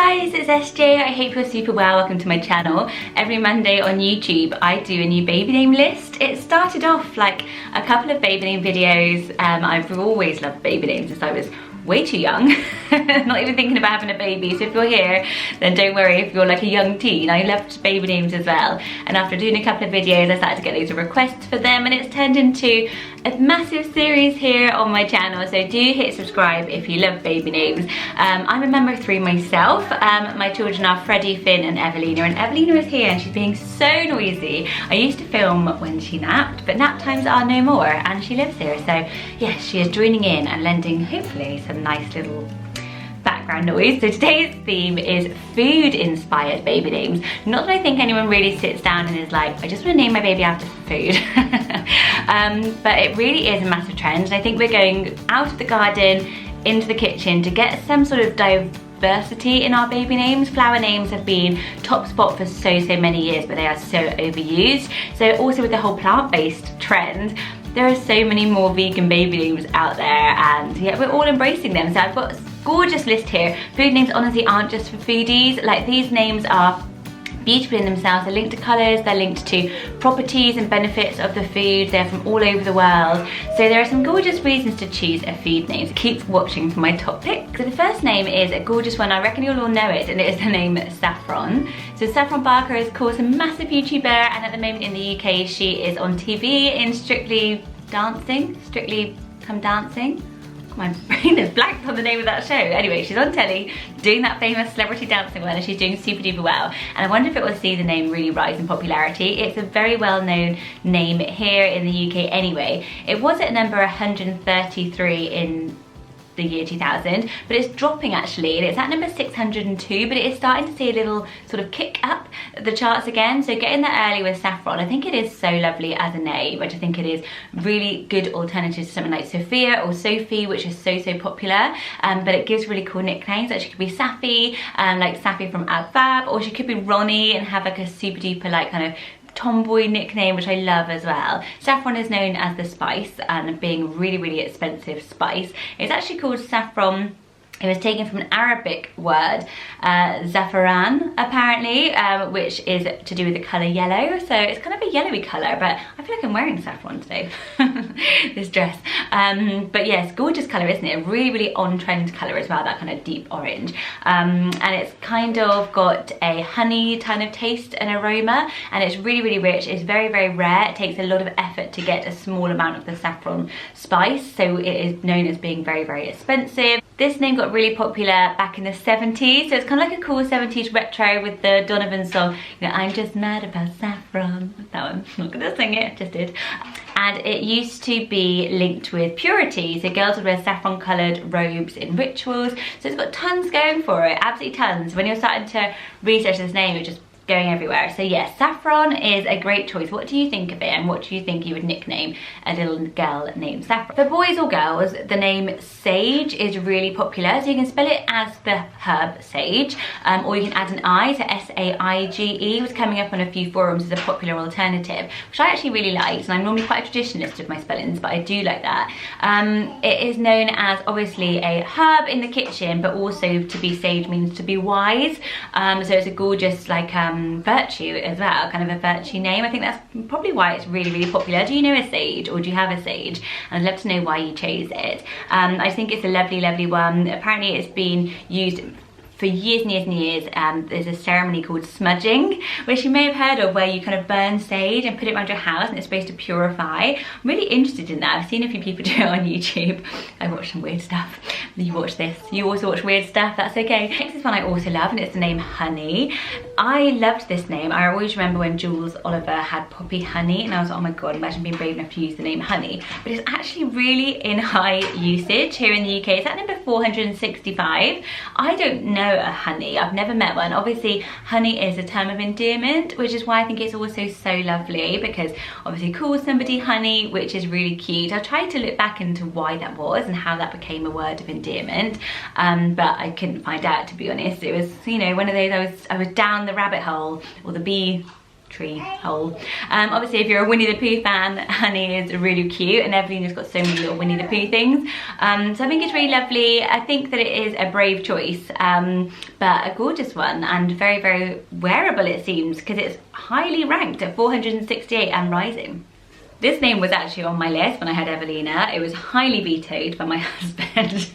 guys, it's SJ. I hope you're super well. Welcome to my channel. Every Monday on YouTube I do a new baby name list. It started off like a couple of baby name videos. I've always loved baby names since I was way too young. Not even thinking about having a baby, so if you're here then don't worry if you're like a young teen. I loved baby names as well, and after doing a couple of videos I started to get loads of requests for them, and it's turned into a massive series here on my channel, so do hit subscribe if you love baby names. I'm a member of 3 myself. My children are Freddie, Finn and Evelina, and Evelina is here and she's being so noisy. I used to film when she napped, but nap times are no more and she lives here, so yes, she is joining in and lending hopefully some nice little background noise. So today's theme is food inspired baby names. Not that I think anyone really sits down and is like, I just want to name my baby after food. But it really is a massive trend, and I think we're going out of the garden into the kitchen to get some sort of diversity in our baby names. Flower names have been top spot for so many years, but they are so overused. So also with the whole plant-based trend, there are so many more vegan baby names out there, and yeah, we're all embracing them. So I've got a gorgeous list here. Food names honestly aren't just for foodies. Like, these names are beautiful in themselves. They're linked to colours, they're linked to properties and benefits of the food. They're from all over the world. So there are some gorgeous reasons to choose a food name. So keep watching for my top pick. So the first name is a gorgeous one. I reckon you'll all know it, and it is the name Saffron. So Saffron Barker is of course a massive YouTuber, and at the moment in the UK she is on TV in Strictly Come Dancing. My brain is blanked on the name of that show. Anyway, she's on telly doing that famous celebrity dancing one, and she's doing super duper well. And I wonder if it will see the name really rise in popularity. It's a very well known name here in the UK anyway. It was at number 133 in the year 2000, but it's dropping actually, and it's at number 602, but it is starting to see a little sort of kick up the charts again. So getting there early with Saffron, I think it is so lovely as a name, which I think it is really good alternative to something like Sophia or Sophie, which is so popular, but it gives really cool nicknames. Like, she could be Safi, like Safi from Ab Fab, or she could be Ronnie and have like a super duper like kind of tomboy nickname, which I love as well. Saffron is known as the spice, and being really expensive spice. It's actually called saffron. It was taken from an Arabic word, zaffaran, apparently, which is to do with the colour yellow. So it's kind of a yellowy colour, but I feel like I'm wearing saffron today, this dress. But yes, gorgeous colour, isn't it? A really on-trend colour as well, that kind of deep orange. And it's kind of got a honey kind of taste and aroma, and it's really rich. It's very rare. It takes a lot of effort to get a small amount of the saffron spice, so it is known as being very expensive. This name got really popular back in the 70s, so it's kind of like a cool 70s retro with the Donovan song, you know, I'm just mad about saffron. That one, I'm not gonna sing it, just did. And it used to be linked with purity, so girls would wear saffron coloured robes in rituals, so it's got tons going for it, absolutely tons. When you're starting to research this name, you're just going everywhere. So yes, Saffron is a great choice. What do you think of it, and what do you think you would nickname a little girl named Saffron? For boys or girls, the name Sage is really popular, so you can spell it as the herb sage, or you can add an I, so S-A-I-G-E was coming up on a few forums as a popular alternative, which I actually really liked, and I'm normally quite a traditionalist with my spellings, but I do like that. It is known as obviously a herb in the kitchen, but also to be sage means to be wise, so it's a gorgeous like virtue as well, kind of a virtue name. I think that's probably why it's really popular. Do you know a sage, or do you have a sage? I'd love to know why you chose it. I think it's a lovely one. Apparently it's been used for years and years. There's a ceremony called smudging, which you may have heard of, where you kind of burn sage and put it around your house, and it's supposed to purify. I'm really interested in that. I've seen a few people do it on YouTube. I watch some weird stuff. You watch this. You also watch weird stuff, that's okay. Next is one I also love, and it's the name Honey. I loved this name. I always remember when Jules Oliver had Poppy Honey, and I was like, oh my god, imagine being brave enough to use the name Honey. But it's actually really in high usage here in the UK. It's at number 465. I don't know a honey. I've never met one. Obviously, honey is a term of endearment, which is why I think it's also so lovely, because obviously call somebody honey, which is really cute. I tried to look back into why that was and how that became a word of endearment, but I couldn't find out, to be honest. It was, you know, one of those, I was down the rabbit hole, or the bee tree hole. Obviously if you're a Winnie the Pooh fan, Honey is really cute, and Evelina's got so many little Winnie the Pooh things. So I think it's really lovely. I think that it is a brave choice, but a gorgeous one, and very, very wearable it seems, because it's highly ranked at 468 and rising. This name was actually on my list when I had Evelina. It was highly vetoed by my husband,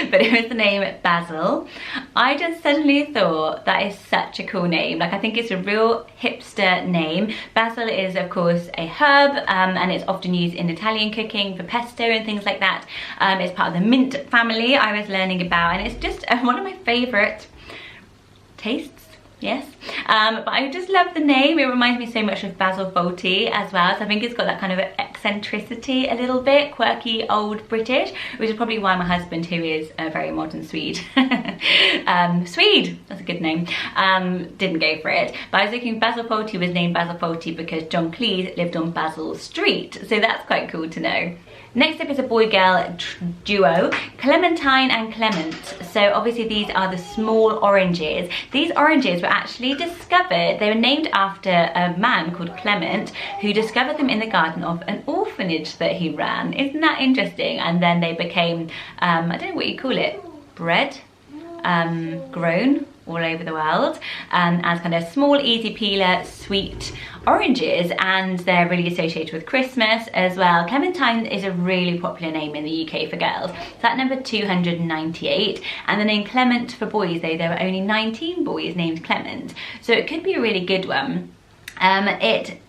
but it was the name Basil. I just suddenly thought that is such a cool name. Like, I think it's a real hipster name. Basil is of course a herb, and it's often used in Italian cooking for pesto and things like that. It's part of the mint family I was learning about, and it's just one of my favourite tastes. Yes, but I just love the name. It reminds me so much of Basil Fawlty as well, so I think it's got that kind of eccentricity a little bit, quirky old British, which is probably why my husband, who is a very modern Swede, Swede, that's a good name, didn't go for it. But I was thinking Basil Fawlty was named Basil Fawlty because John Cleese lived on Basil Street, so that's quite cool to know. Next up is a boy-girl duo, Clementine and Clement. So obviously these are the small oranges. These oranges were actually discovered, they were named after a man called Clement, who discovered them in the garden of an orphanage that he ran. Isn't that interesting? And then they became, I don't know what you call it, bred, grown all over the world, as kind of small, easy peeler, sweet oranges, and they're really associated with Christmas as well. Clementine is a really popular name in the UK for girls. It's at number 298, and the name Clement for boys, though, there were only 19 boys named Clement, so it could be a really good one. It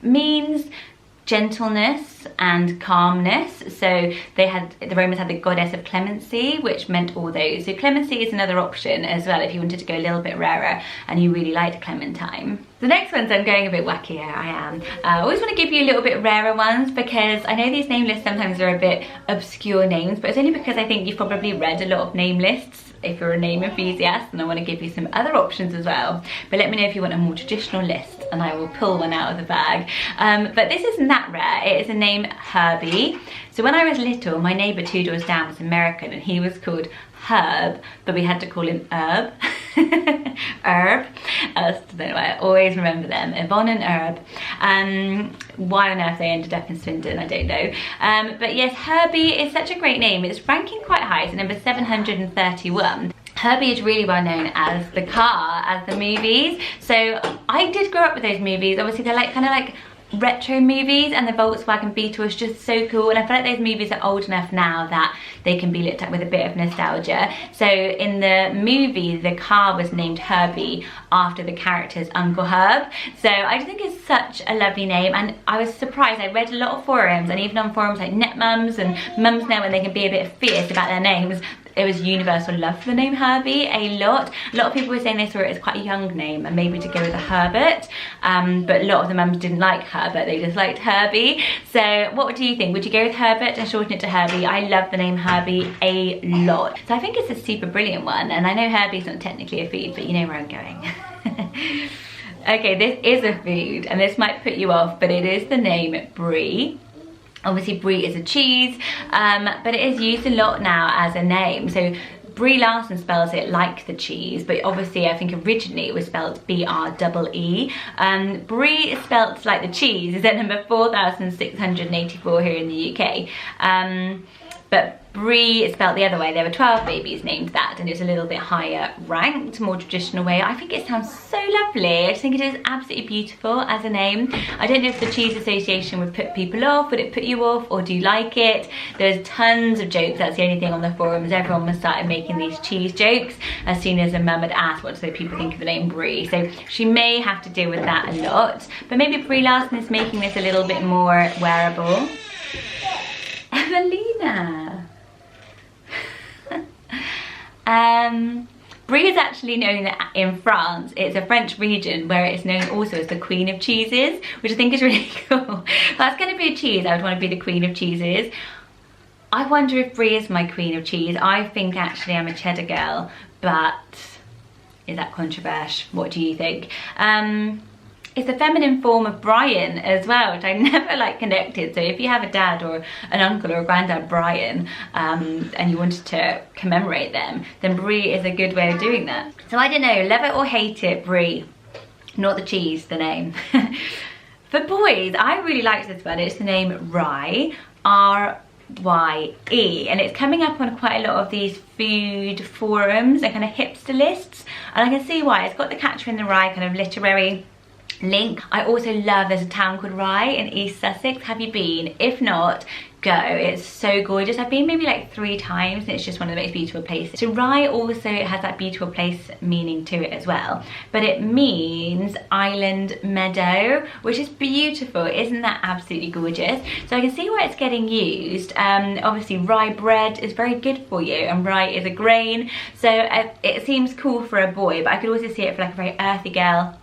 means gentleness and calmness, so the Romans had the goddess of clemency, which meant all those. So clemency is another option as well if you wanted to go a little bit rarer and you really liked Clementine. The next ones, I'm going a bit wackier, I am. I always want to give you a little bit rarer ones, because I know these name lists sometimes are a bit obscure names, but it's only because I think you've probably read a lot of name lists if you're a name enthusiast, and I want to give you some other options as well. But let me know if you want a more traditional list and I will pull one out of the bag. But this isn't that rare. It is a name Herbie. So when I was little, my neighbour 2 doors down was American, and he was called Herb, but we had to call him Herb. Herb. I don't know why, I always remember them, Yvonne and Herb. Why on earth they ended up in Swindon, I don't know. But yes, Herbie is such a great name. It's ranking quite high, it's number 731. Herbie is really well known as the car, as the movies. So I did grow up with those movies. Obviously they're like kind of like retro movies, and the Volkswagen Beetle is just so cool, and I feel like those movies are old enough now that they can be looked at with a bit of nostalgia. So in the movie, the car was named Herbie after the character's Uncle Herb. So I just think it's such a lovely name, and I was surprised. I read a lot of forums, and even on forums like NetMums and Mums Know, when they can be a bit fierce about their names, it was universal love for the name Herbie a lot. A lot of people were saying they saw it as quite a young name and maybe to go with a Herbert, but a lot of the mums didn't like Herbert, they just liked Herbie. So what do you think? Would you go with Herbert and shorten it to Herbie? I love the name Herbie a lot. So I think it's a super brilliant one, and I know Herbie's not technically a food, but you know where I'm going. Okay, this is a food, and this might put you off, but it is the name Brie. Obviously Brie is a cheese, but it is used a lot now as a name. So Brie Larson spells it like the cheese, but obviously I think originally it was spelled B-R-E-E. Brie is spelled like the cheese, is at number 4,684 here in the UK. But Brie is spelled the other way. There were 12 babies named that, and it's a little bit higher ranked, more traditional way. I think it sounds so lovely. I just think it is absolutely beautiful as a name. I don't know if the cheese association would put people off. Would it put you off, or do you like it? There's tons of jokes. That's the only thing on the forums. Everyone was started making these cheese jokes as soon as a mum had asked what do people think of the name Brie. So she may have to deal with that a lot. But maybe Brie Larson is making this a little bit more wearable. Evelina. Brie is actually known in France. It's a French region where it's known also as the Queen of Cheeses, which I think is really cool. If that's going to be a cheese, I would want to be the Queen of Cheeses. I wonder if Brie is my Queen of Cheese. I think actually I'm a cheddar girl, but is that controversial? What do you think? It's a feminine form of Brian as well, which I never like connected. So if you have a dad or an uncle or a granddad Brian, and you wanted to commemorate them, then Brie is a good way of doing that. So I don't know, love it or hate it, Brie. not the cheese, the name. For boys, I really liked this one. It's the name Rye, R-Y-E, and it's coming up on quite a lot of these food forums and kind of hipster lists, and I can see why. It's got the Catcher in the Rye kind of literary link. I also love, there's a town called Rye in East Sussex. Have you been? If not, go. It's so gorgeous. I've been maybe like 3 times and it's just one of the most beautiful places. So Rye also has that beautiful place meaning to it as well, but it means island meadow, which is beautiful. Isn't that absolutely gorgeous? So I can see why it's getting used. Obviously rye bread is very good for you, and rye is a grain, so it seems cool for a boy, but I could also see it for like a very earthy girl.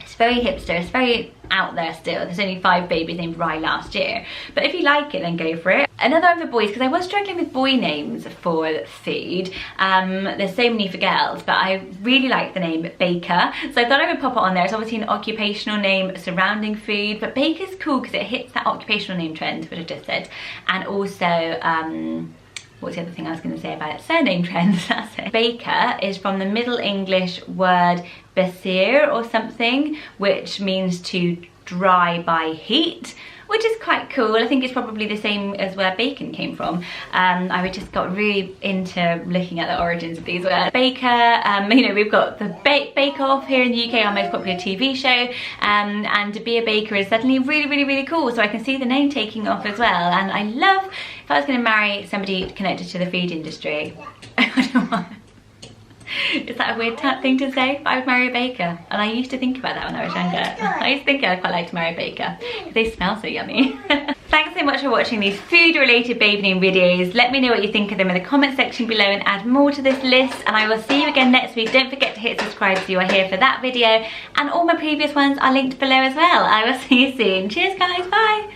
It's very hipster, it's very out there still. There's only 5 babies named Rye last year. But if you like it, then go for it. Another one for boys, because I was struggling with boy names for food. There's so many for girls, but I really like the name Baker. So I thought I would pop it on there. It's obviously an occupational name surrounding food, but Baker's cool because it hits that occupational name trend, which I just said. And also, what's the other thing I was going to say about it? Surname trends, that's it. Baker is from the Middle English word Basil or something, which means to dry by heat, which is quite cool. I think it's probably the same as where bacon came from. I just got really into looking at the origins of these words. Baker, you know, we've got the Bake Off here in the UK, our most popular TV show, and to be a baker is suddenly really cool. So I can see the name taking off as well, and I love, if I was going to marry somebody connected to the food industry, I don't know why. Is that a weird thing to say? But I would marry a baker, and I used to think about that when I was younger. I used to think I'd quite like to marry a baker because they smell so yummy. Thanks so much for watching these food related baby name videos. Let me know what you think of them in the comment section below and add more to this list, and I will see you again next week. Don't forget to hit subscribe so you are here for that video, and all my previous ones are linked below as well. I will see you soon. Cheers guys, bye.